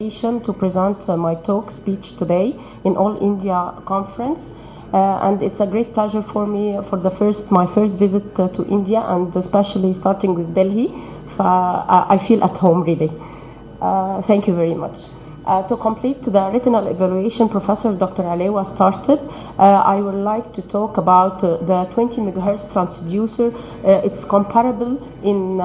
To present my talk speech today in All India Conference, and it's a great pleasure for me for my first visit to India, and especially starting with Delhi. I feel at home really. Thank you very much. To complete the retinal evaluation Professor Dr. Alewa started, I would like to talk about the 20 megahertz transducer. It's comparable in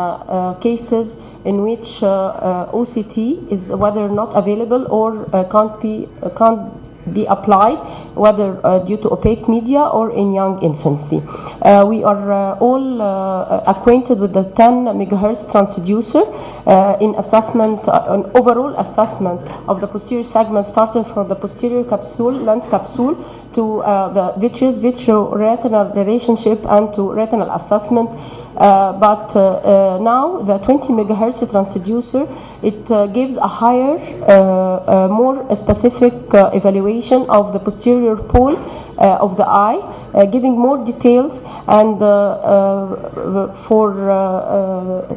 cases in which OCT is whether not available or can't be applied, whether due to opaque media or in young infancy. We are all acquainted with the 10 megahertz transducer in assessment, an overall assessment of the posterior segment, starting from the posterior capsule, lens capsule, to the vitreous-vitreoretinal relationship and to retinal assessment. But now the 20 megahertz transducer, it gives a higher, more specific evaluation of the posterior pole of the eye, giving more details. And for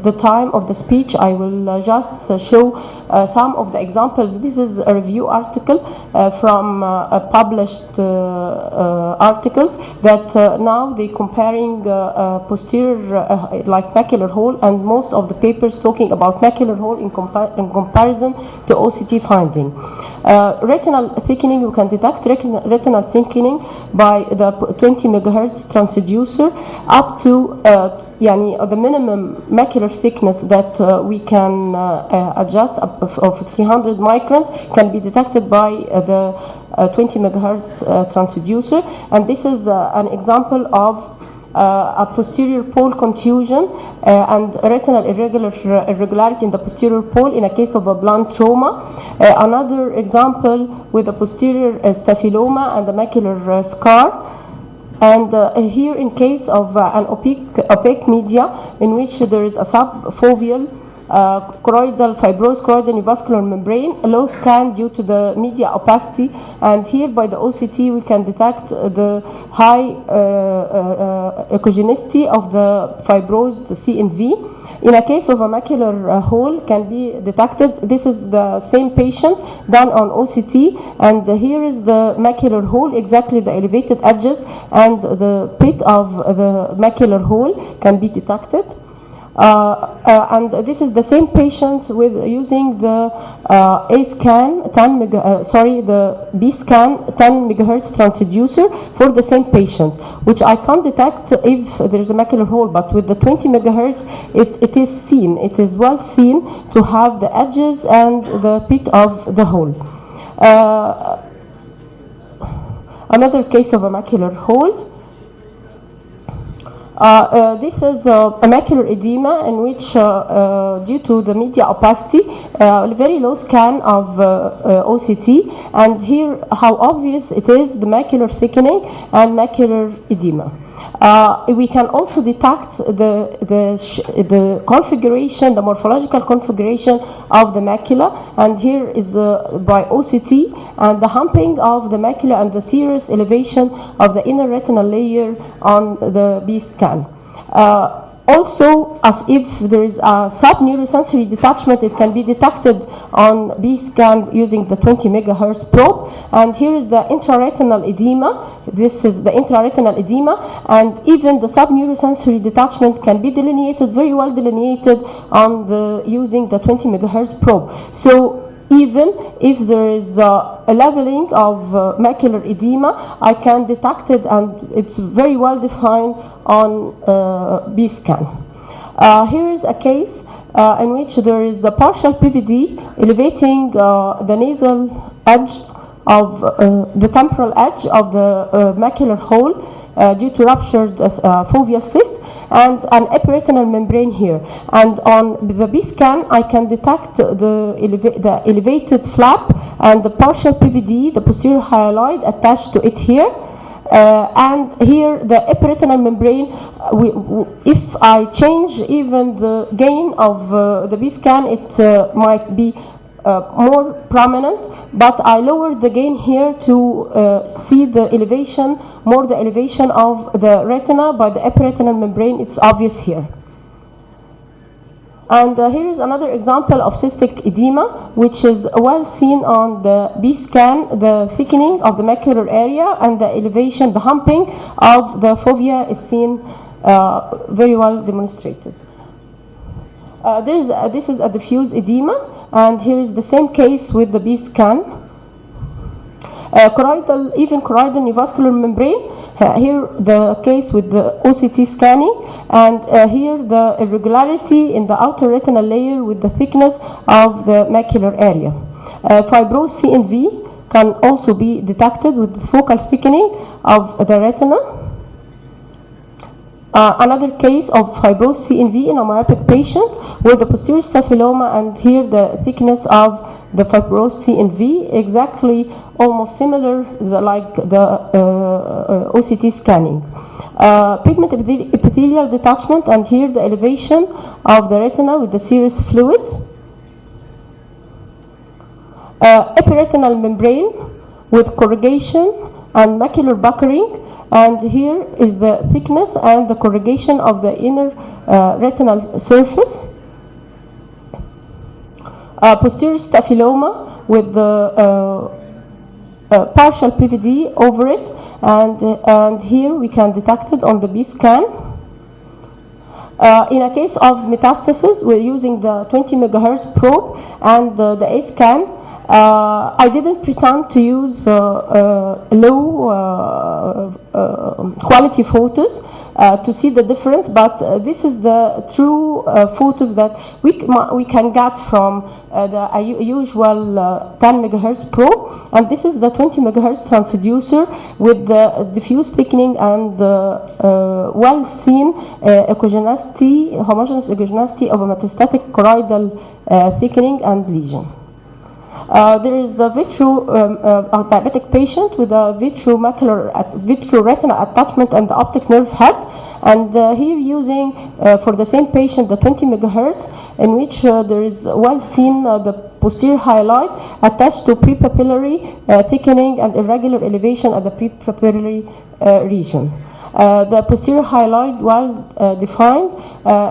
the time of the speech, I will just show some of the examples. This is a review article from published articles that now they comparing posterior like macular hole, and most of the papers talking about macular hole in comparison to OCT finding. Retinal thickening, you can detect retinal thickening by the 20 megahertz transducer up to the minimum macular thickness that we can adjust of 300 microns can be detected by the 20 megahertz transducer. And this is an example of a posterior pole contusion and retinal irregularity in the posterior pole in a case of a blunt trauma. Another example with a posterior staphyloma and a macular scar. And here in case of an opaque media in which there is a subfoveal choroidal fibrosed choroidal neovascular membrane, a low scan due to the media opacity, and here by the OCT we can detect the high echogenicity of the fibrosed CNV. In a case of a macular hole can be detected. This is the same patient done on OCT, and here is the macular hole, exactly the elevated edges, and the pit of the macular hole can be detected. And this is the same patient with using the the B-scan 10 megahertz transducer for the same patient, which I can't detect if there is a macular hole, but with the 20 megahertz it is seen. It is well seen to have the edges and the pit of the hole. Another case of a macular hole. This is a macular edema in which, due to the media opacity, very low scan of OCT, and here how obvious it is the macular thickening and macular edema. We can also detect the configuration, the morphological configuration of the macula, and here is by OCT, and the humping of the macula and the serous elevation of the inner retinal layer on the B-scan. Also, as if there is a subneurosensory detachment, it can be detected on B-scan using the 20 megahertz probe. And here is the intraretinal edema. This is the intraretinal edema, and even the subneurosensory detachment can be delineated, very well delineated, on using the 20 megahertz probe. So even if there is a leveling of macular edema, I can detect it, and it's very well defined on B-scan. Here is a case in which there is a partial PVD elevating the nasal edge of the temporal edge of the macular hole due to ruptured foveal cyst, and an epiretinal membrane here. And on the B-scan, I can detect the elevated flap and the partial PVD, the posterior hyaloid, attached to it here. And here the epiretinal membrane, if I change even the gain of the B-scan, it might be more prominent, but I lowered the gain here to see the elevation, more the elevation of the retina by the epiretinal membrane. It's obvious here. And here is another example of cystic edema, which is well seen on the B scan. The thickening of the macular area and the elevation, the humping of the fovea is seen very well demonstrated. This is a diffuse edema, and here is the same case with the B scan. Even choroidal neovascular membrane. Here the case with the OCT scanning, and here the irregularity in the outer retinal layer with the thickness of the macular area. Fibrosed CNV can also be detected with the focal thickening of the retina. Another case of fibrosed CNV in a myopic patient with the posterior staphyloma, and here the thickness of the fibrosed CNV exactly almost similar like the OCT scanning. Pigment epithelial detachment, and here the elevation of the retina with the serous fluid. Epiretinal membrane with corrugation and macular buckering, and here is the thickness and the corrugation of the inner retinal surface. Posterior staphyloma with the partial PVD over it, and here we can detect it on the B scan. In a case of metastasis, we're using the 20 megahertz probe and the A scan. I didn't pretend to use low quality photos to see the difference, but this is the true photos that we can get from the usual 10 megahertz probe, and this is the 20 megahertz transducer with the diffuse thickening and well seen homogeneous echogenicity of a metastatic choroidal thickening and lesion. There is a diabetic patient with a vitreoretinal attachment and the optic nerve head, and here using for the same patient the 20 megahertz, in which there is well seen the posterior highlight attached to prepapillary thickening and irregular elevation at the prepapillary region. The posterior highlight well defined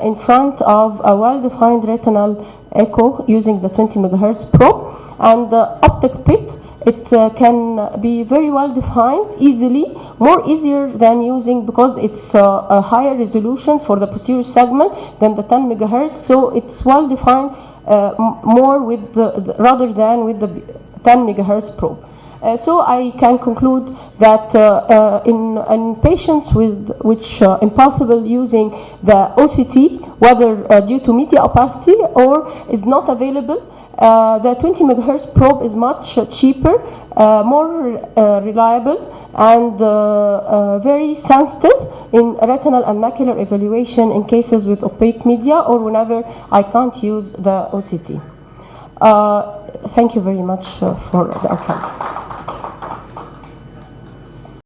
in front of a well-defined retinal echo using the 20 megahertz probe. And the optic pit, it can be very well defined easily, more easier than using, because it's a higher resolution for the posterior segment than the 10 megahertz, so it's well defined more with rather than with the 10 megahertz probe. So I can conclude that in patients with which impossible using the OCT, whether due to media opacity or is not available, the 20 megahertz probe is much cheaper, more reliable, and very sensitive in retinal and macular evaluation in cases with opaque media or whenever I can't use the OCT. Thank you very much for the attention.